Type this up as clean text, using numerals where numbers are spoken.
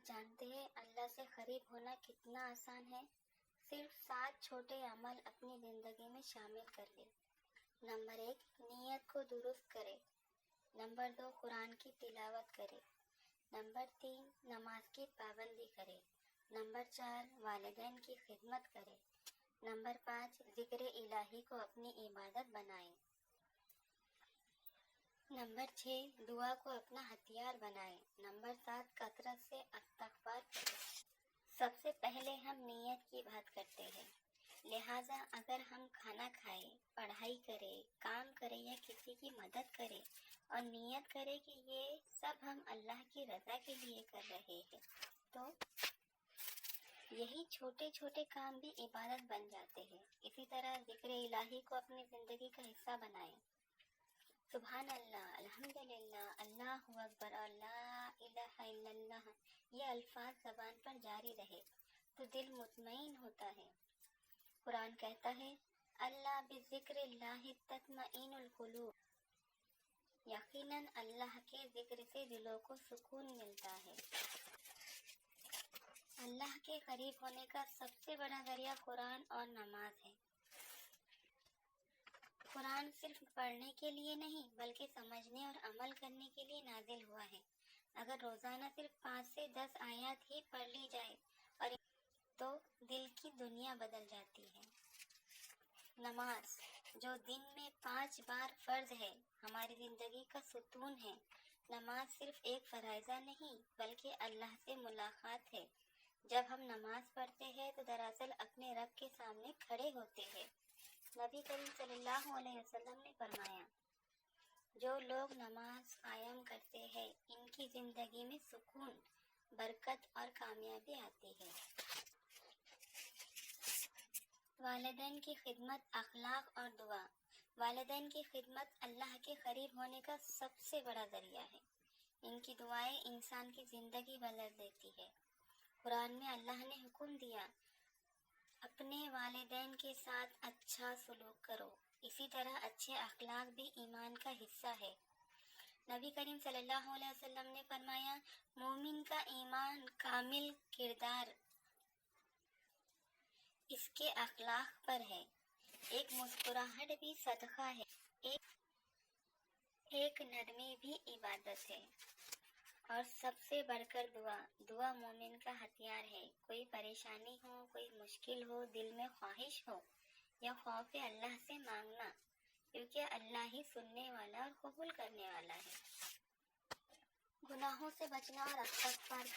جانتے ہیں اللہ سے قریب ہونا کتنا آسان ہے؟ صرف 7 چھوٹے عمل اپنی زندگی میں شامل کر لیں۔ نمبر 1، نیت کو درست کرے۔ نمبر 2، قرآن کی تلاوت کرے۔ نمبر 3، نماز کی پابندی کرے۔ نمبر 4، والدین کی خدمت کرے۔ نمبر 5، ذکر الہی کو اپنی عبادت بنائیں۔ نمبر 6، دعا کو اپنا ہتھیار بنائیں۔ نمبر 7، کثرت سے استغفار کریں۔ سب سے پہلے ہم نیت کی بات کرتے ہیں، لہٰذا اگر ہم کھانا کھائیں، پڑھائی کریں، کام کریں یا کسی کی مدد کریں اور نیت کریں کہ یہ سب ہم اللہ کی رضا کے لیے کر رہے ہیں، تو یہی چھوٹے چھوٹے کام بھی عبادت بن جاتے ہیں۔ اسی طرح ذکر الہی کو اپنی زندگی کا حصہ بنائیں۔ سبحان اللہ، الحمدللہ، اللہ اکبر اور لا الہ الا اللہ، یہ الفاظ زبان پر جاری رہے تو دل مطمئن ہوتا ہے۔ قرآن کہتا ہے، اللہ بذکر اللہ تطمئن القلوب، یقیناً اللہ کے ذکر سے دلوں کو سکون ملتا ہے۔ اللہ کے قریب ہونے کا سب سے بڑا ذریعہ قرآن اور نماز ہے۔ قرآن صرف پڑھنے کے لیے نہیں بلکہ سمجھنے اور عمل کرنے کے لیے نازل ہوا ہے۔ اگر روزانہ صرف 5 سے 10 آیات ہی پڑھ لی جائے اور تو دل کی دنیا بدل جاتی ہے۔ نماز، جو دن میں 5 بار فرض ہے، ہماری زندگی کا ستون ہے۔ نماز صرف ایک فرائضہ نہیں بلکہ اللہ سے ملاقات ہے۔ جب ہم نماز پڑھتے ہیں تو دراصل اپنے رب کے سامنے کھڑے ہوتے ہیں۔ نبی کریم صلی اللہ علیہ وسلم نے فرمایا، جو لوگ نماز قائم کرتے ہیں ان کی زندگی میں سکون، برکت اور کامیابی آتی ہے۔ والدین کی خدمت، اخلاق اور دعا۔ والدین کی خدمت اللہ کے قریب ہونے کا سب سے بڑا ذریعہ ہے۔ ان کی دعائیں انسان کی زندگی بدل دیتی ہے۔ قرآن میں اللہ نے حکم دیا، اپنے والدین کے ساتھ اچھا سلوک کرو۔ اسی طرح اچھے اخلاق بھی ایمان کا حصہ ہے۔ نبی کریم صلی اللہ علیہ وسلم نے فرمایا، مومن کا ایمان کامل کردار اس کے اخلاق پر ہے۔ ایک مسکراہٹ بھی صدقہ ہے، ایک نرمی بھی عبادت ہے، اور سب سے بڑھ کر دعا مومن کا ہتھیار ہے۔ کوئی پریشانی ہو، کوئی مشکل ہو، دل میں خواہش ہو یا خوف اللہ سے مانگنا، کیونکہ اللہ ہی سننے والا اور قبول کرنے والا ہے۔ گناہوں سے بچنا اور استغفار کرنا۔